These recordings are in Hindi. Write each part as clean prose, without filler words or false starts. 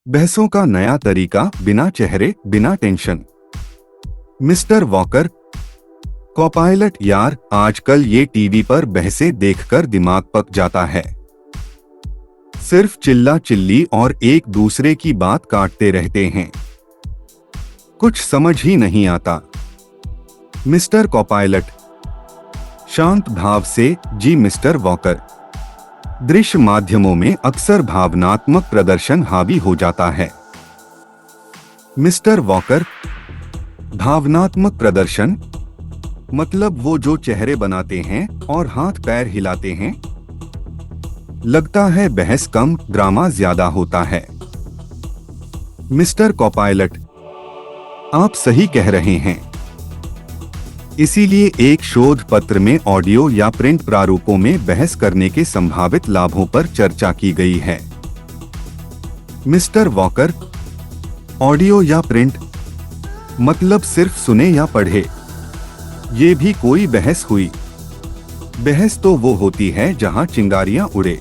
बहसों का नया तरीका, बिना चेहरे, बिना टेंशन। मिस्टर वॉकर, कोपायलट यार, आजकल ये टीवी पर बहसें देखकर दिमाग पक जाता है। सिर्फ चिल्ला चिल्ली और एक दूसरे की बात काटते रहते हैं, कुछ समझ ही नहीं आता। मिस्टर कोपायलट, शांत भाव से, जी मिस्टर वॉकर। दृश्य माध्यमों में अक्सर भावनात्मक प्रदर्शन हावी हो जाता है। मिस्टर वॉकर, भावनात्मक प्रदर्शन मतलब वो जो चेहरे बनाते हैं और हाथ पैर हिलाते हैं। लगता है बहस कम, ड्रामा ज्यादा होता है। मिस्टर कोपायलट, आप सही कह रहे हैं। इसीलिए एक शोध पत्र में ऑडियो या प्रिंट प्रारूपों में बहस करने के संभावित लाभों पर चर्चा की गई है। मिस्टर वॉकर, ऑडियो या प्रिंट मतलब सिर्फ सुने या पढ़े, ये भी कोई बहस हुई? बहस तो वो होती है जहां चिंगारियां उड़े।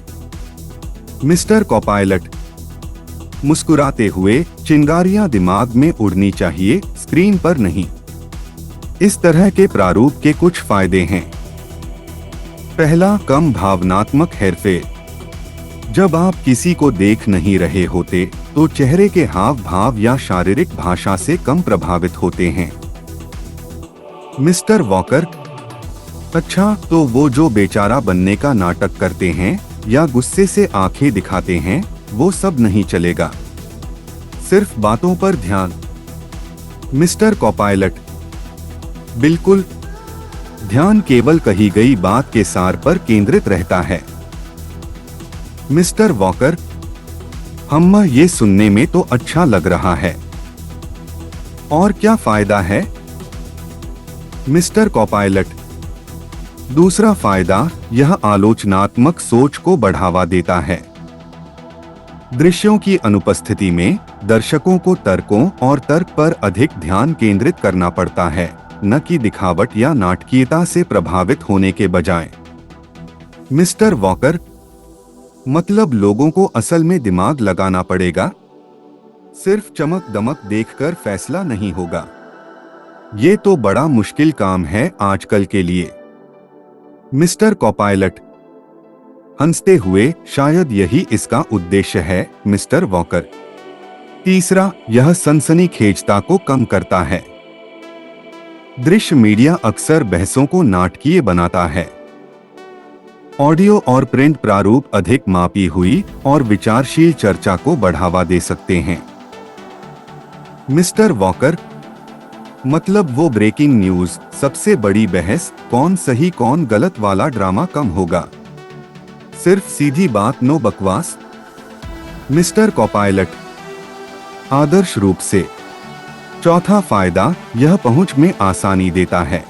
मिस्टर कोपायलट, मुस्कुराते हुए, चिंगारियां दिमाग में उड़नी चाहिए, स्क्रीन पर नहीं। इस तरह के प्रारूप के कुछ फायदे हैं। पहला, कम भावनात्मक हेरफेर। जब आप किसी को देख नहीं रहे होते तो चेहरे के हाव भाव या शारीरिक भाषा से कम प्रभावित होते हैं। मिस्टर वॉकर, अच्छा, तो वो जो बेचारा बनने का नाटक करते हैं या गुस्से से आंखें दिखाते हैं, वो सब नहीं चलेगा। सिर्फ बातों पर ध्यान। मिस्टर कोपायलट, बिल्कुल, ध्यान केवल कही गई बात के सार पर केंद्रित रहता है। मिस्टर वॉकर, ये सुनने में तो अच्छा लग रहा है। और क्या फायदा है? मिस्टर कोपायलट, दूसरा फायदा, यह आलोचनात्मक सोच को बढ़ावा देता है। दृश्यों की अनुपस्थिति में दर्शकों को तर्कों और तर्क पर अधिक ध्यान केंद्रित करना पड़ता है, न कि दिखावट या नाटकीयता से प्रभावित होने के बजाय। मिस्टर वॉकर, मतलब लोगों को असल में दिमाग लगाना पड़ेगा, सिर्फ चमक दमक देखकर फैसला नहीं होगा। ये तो बड़ा मुश्किल काम है आजकल के लिए। मिस्टर कोपायलट, हंसते हुए, शायद यही इसका उद्देश्य है मिस्टर वॉकर। तीसरा, यह सनसनीखेजता को कम करता है। दृश्य मीडिया अक्सर बहसों को नाटकीय बनाता है। ऑडियो और प्रिंट प्रारूप अधिक मापी हुई और विचारशील चर्चा को बढ़ावा दे सकते हैं। मिस्टर वॉकर, मतलब वो ब्रेकिंग न्यूज, सबसे बड़ी बहस, कौन सही कौन गलत वाला ड्रामा कम होगा। सिर्फ सीधी बात, नो बकवास। मिस्टर कोपायलट, आदर्श रूप से। चौथा फायदा, यह पहुंच में आसानी देता है।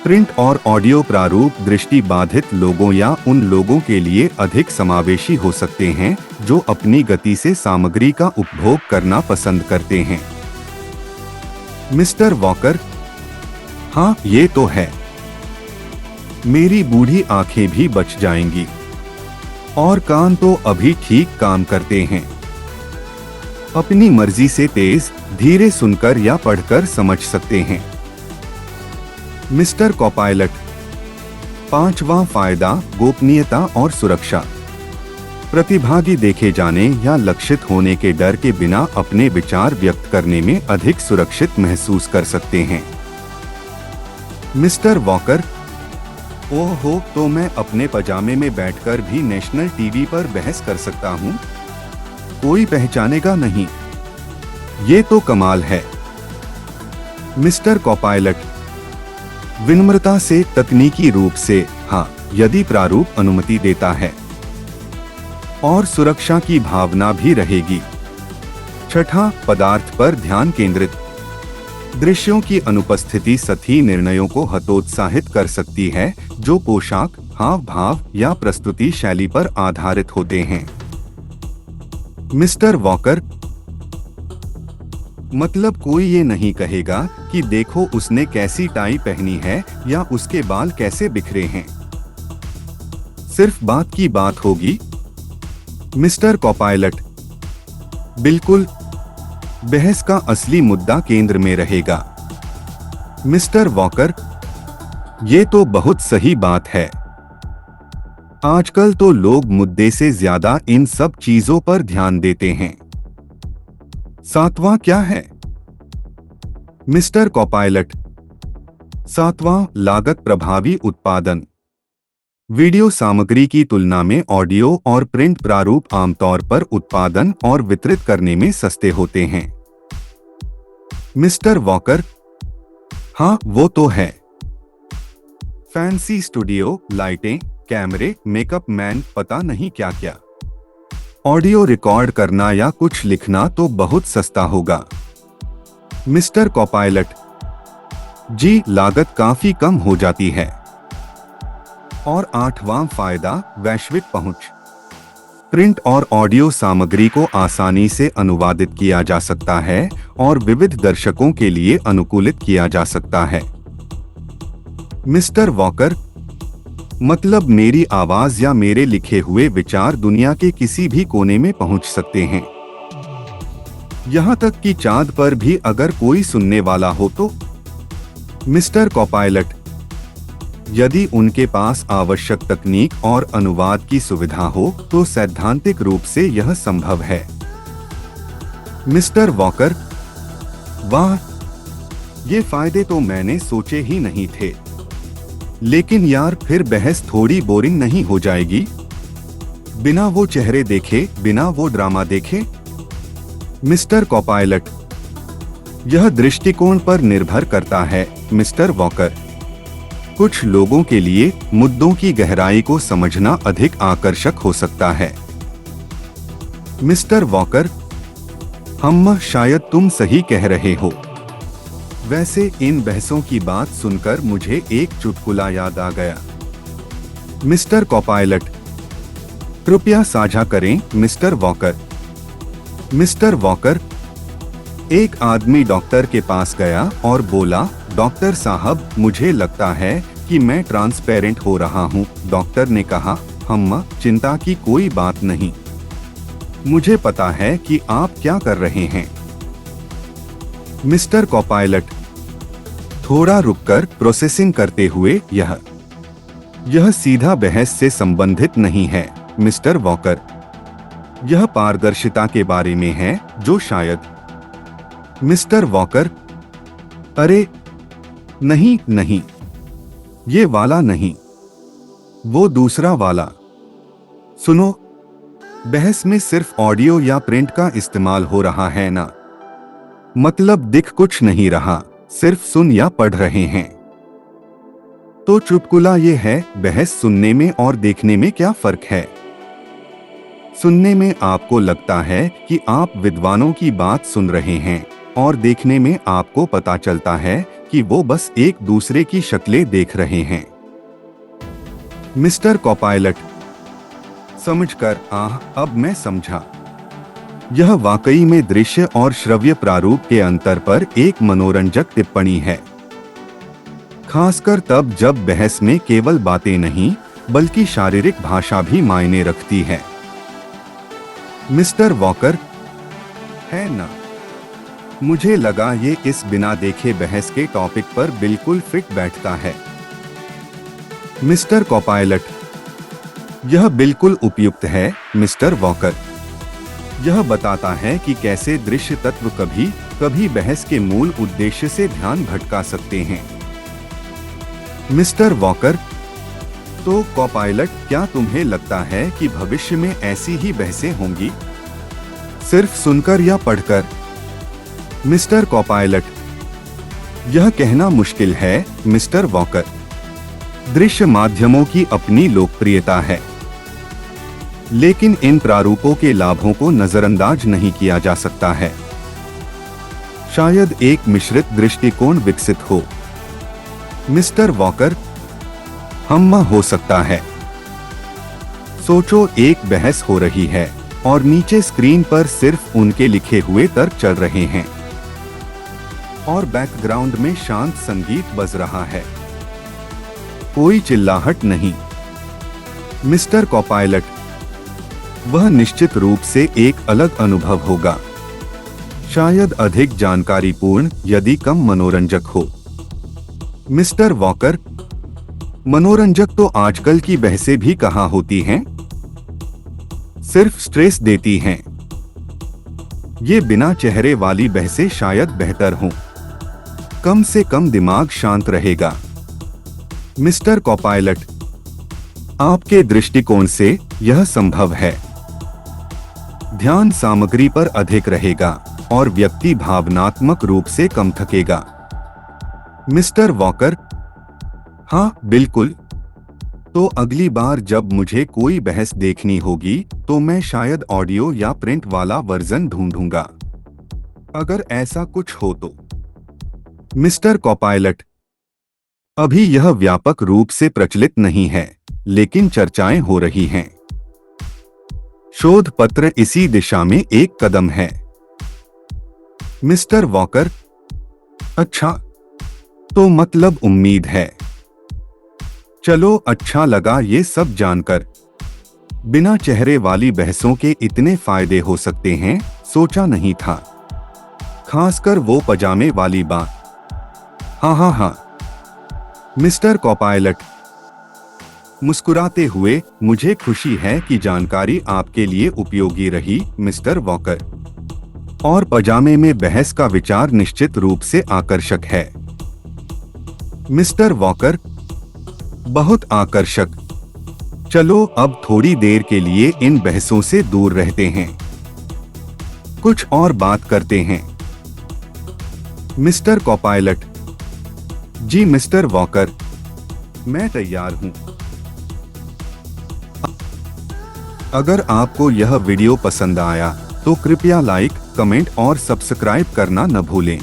प्रिंट और ऑडियो प्रारूप दृष्टि बाधित लोगों या उन लोगों के लिए अधिक समावेशी हो सकते हैं जो अपनी गति से सामग्री का उपभोग करना पसंद करते हैं। मिस्टर वॉकर, हाँ, ये तो है। मेरी बूढ़ी आंखें भी बच जाएंगी और कान तो अभी ठीक काम करते हैं। अपनी मर्जी से तेज धीरे सुनकर या पढ़कर समझ सकते हैं। मिस्टर कोपायलट, पांचवा फायदा, गोपनीयता और सुरक्षा। प्रतिभागी देखे जाने या लक्षित होने के डर के बिना अपने विचार व्यक्त करने में अधिक सुरक्षित महसूस कर सकते हैं। मिस्टर वॉकर, ओहो, तो मैं अपने पजामे में बैठकर भी नेशनल टीवी पर बहस कर सकता हूं, कोई पहचानेगा नहीं। ये तो कमाल है। मिस्टर कोपायलट, विनम्रता से, तकनीकी रूप से, हाँ, यदि प्रारूप अनुमति देता है। और सुरक्षा की भावना भी रहेगी। छठा, पदार्थ पर ध्यान केंद्रित। दृश्यों की अनुपस्थिति सही निर्णयों को हतोत्साहित कर सकती है जो पोशाक, हाव भाव या प्रस्तुति शैली पर आधारित होते हैं। मिस्टर वॉकर, मतलब कोई ये नहीं कहेगा कि देखो उसने कैसी टाई पहनी है या उसके बाल कैसे बिखरे हैं। सिर्फ बात की बात होगी। मिस्टर कोपायलट, बिल्कुल, बहस का असली मुद्दा केंद्र में रहेगा। मिस्टर वॉकर, ये तो बहुत सही बात है। आजकल तो लोग मुद्दे से ज्यादा इन सब चीजों पर ध्यान देते हैं। सातवां क्या है? मिस्टर कोपायलट, सातवां लागत प्रभावी उत्पादन। वीडियो सामग्री की तुलना में ऑडियो और प्रिंट प्रारूप आमतौर पर उत्पादन और वितरित करने में सस्ते होते हैं। मिस्टर वॉकर, हाँ वो तो है। फैंसी स्टूडियो, लाइटें, कैमरे, मेकअप मैन, पता नहीं क्या क्या। ऑडियो रिकॉर्ड करना या कुछ लिखना तो बहुत सस्ता होगा। मिस्टर कोपायलट, जी लागत काफी कम हो जाती है। और आठवां फायदा, वैश्विक पहुंच। प्रिंट और ऑडियो सामग्री को आसानी से अनुवादित किया जा सकता है और विविध दर्शकों के लिए अनुकूलित किया जा सकता है। मिस्टर वॉकर, मतलब मेरी आवाज या मेरे लिखे हुए विचार दुनिया के किसी भी कोने में पहुंच सकते हैं, यहां तक कि चांद पर भी अगर कोई सुनने वाला हो तो? मिस्टर कोपायलट, यदि उनके पास आवश्यक तकनीक और अनुवाद की सुविधा हो तो सैद्धांतिक रूप से यह संभव है। मिस्टर वॉकर, वाह, ये फायदे तो मैंने सोचे ही नहीं थे। लेकिन यार, फिर बहस थोड़ी बोरिंग नहीं हो जाएगी? बिना वो चेहरे देखे, बिना वो ड्रामा देखे? मिस्टर कोपायलट, यह दृष्टिकोण पर निर्भर करता है मिस्टर वॉकर। कुछ लोगों के लिए मुद्दों की गहराई को समझना अधिक आकर्षक हो सकता है। मिस्टर वॉकर, शायद तुम सही कह रहे हो। वैसे इन बहसों की बात सुनकर मुझे एक चुटकुला याद आ गया। मिस्टर कोपायलट, कृपया साझा करें मिस्टर वॉकर। मिस्टर वॉकर, एक आदमी डॉक्टर के पास गया और बोला, डॉक्टर साहब, मुझे लगता है कि मैं ट्रांसपेरेंट हो रहा हूँ। डॉक्टर ने कहा, चिंता की कोई बात नहीं, मुझे पता है कि आप क्या कर रहे हैं। मिस्टर कोपायलट, थोड़ा रुककर प्रोसेसिंग करते हुए, यह सीधा बहस से संबंधित नहीं है मिस्टर वॉकर। यह पारदर्शिता के बारे में है जो शायद। मिस्टर वॉकर, अरे नहीं, ये वाला नहीं, वो दूसरा वाला। सुनो, बहस में सिर्फ ऑडियो या प्रिंट का इस्तेमाल हो रहा है ना? मतलब दिख कुछ नहीं रहा, सिर्फ सुन या पढ़ रहे हैं। तो चुटकुला ये है, बहस सुनने में और देखने में क्या फर्क है? सुनने में आपको लगता है कि आप विद्वानों की बात सुन रहे हैं और देखने में आपको पता चलता है कि वो बस एक दूसरे की शक्लें देख रहे हैं। मिस्टर कोपायलट, समझकर, अब मैं समझा। यह वाकई में दृश्य और श्रव्य प्रारूप के अंतर पर एक मनोरंजक टिप्पणी है, खासकर तब जब बहस में केवल बातें नहीं बल्कि शारीरिक भाषा भी मायने रखती है। मिस्टर वॉकर, है ना? मुझे लगा ये इस बिना देखे बहस के टॉपिक पर बिल्कुल फिट बैठता है। मिस्टर कोपायलट, यह बिल्कुल उपयुक्त है मिस्टर वॉकर। यह बताता है कि कैसे दृश्य तत्व कभी कभी बहस के मूल उद्देश्य से ध्यान भटका सकते हैं। मिस्टर वॉकर, तो कोपायलट, क्या तुम्हें लगता है कि भविष्य में ऐसी ही बहसें होंगी, सिर्फ सुनकर या पढ़कर? मिस्टर कोपायलट, यह कहना मुश्किल है मिस्टर वॉकर। दृश्य माध्यमों की अपनी लोकप्रियता है, लेकिन इन प्रारूपों के लाभों को नजरअंदाज नहीं किया जा सकता है। शायद एक मिश्रित दृष्टिकोण विकसित हो। मिस्टर वॉकर, हो सकता है। सोचो, एक बहस हो रही है और नीचे स्क्रीन पर सिर्फ उनके लिखे हुए तर्क चल रहे हैं और बैकग्राउंड में शांत संगीत बज रहा है, कोई चिल्लाहट नहीं। मिस्टर कोपायलट, वह निश्चित रूप से एक अलग अनुभव होगा, शायद अधिक जानकारीपूर्ण यदि कम मनोरंजक हो। मिस्टर वॉकर, मनोरंजक तो आजकल की बहसें भी कहाँ होती हैं, सिर्फ स्ट्रेस देती हैं। ये बिना चेहरे वाली बहसें शायद बेहतर हों, कम से कम दिमाग शांत रहेगा। मिस्टर कोपायलट, आपके दृष्टिकोण से यह संभव है। ध्यान सामग्री पर अधिक रहेगा और व्यक्ति भावनात्मक रूप से कम थकेगा। मिस्टर वॉकर, हाँ बिल्कुल। तो अगली बार जब मुझे कोई बहस देखनी होगी तो मैं शायद ऑडियो या प्रिंट वाला वर्जन ढूंढूंगा, अगर ऐसा कुछ हो तो। मिस्टर कोपायलट, अभी यह व्यापक रूप से प्रचलित नहीं है, लेकिन चर्चाएं हो रही हैं। शोध पत्र इसी दिशा में एक कदम है। मिस्टर वॉकर, अच्छा, तो मतलब उम्मीद है। चलो, अच्छा लगा ये सब जानकर। बिना चेहरे वाली बहसों के इतने फायदे हो सकते हैं, सोचा नहीं था। खासकर वो पजामे वाली बात। हाँ हाँ हाँ। मिस्टर कोपायलट मुस्कुराते हुए, मुझे खुशी है कि जानकारी आपके लिए उपयोगी रही, मिस्टर वॉकर। और पजामे में बहस का विचार निश्चित रूप से आकर्षक है। मिस्टर वॉकर, बहुत आकर्षक। चलो अब थोड़ी देर के लिए इन बहसों से दूर रहते हैं, कुछ और बात करते हैं। मिस्टर कोपायलट, जी मिस्टर वॉकर, मैं तैयार हूं। अगर आपको यह वीडियो पसंद आया तो कृपया लाइक, कमेंट और सब्सक्राइब करना न भूलें।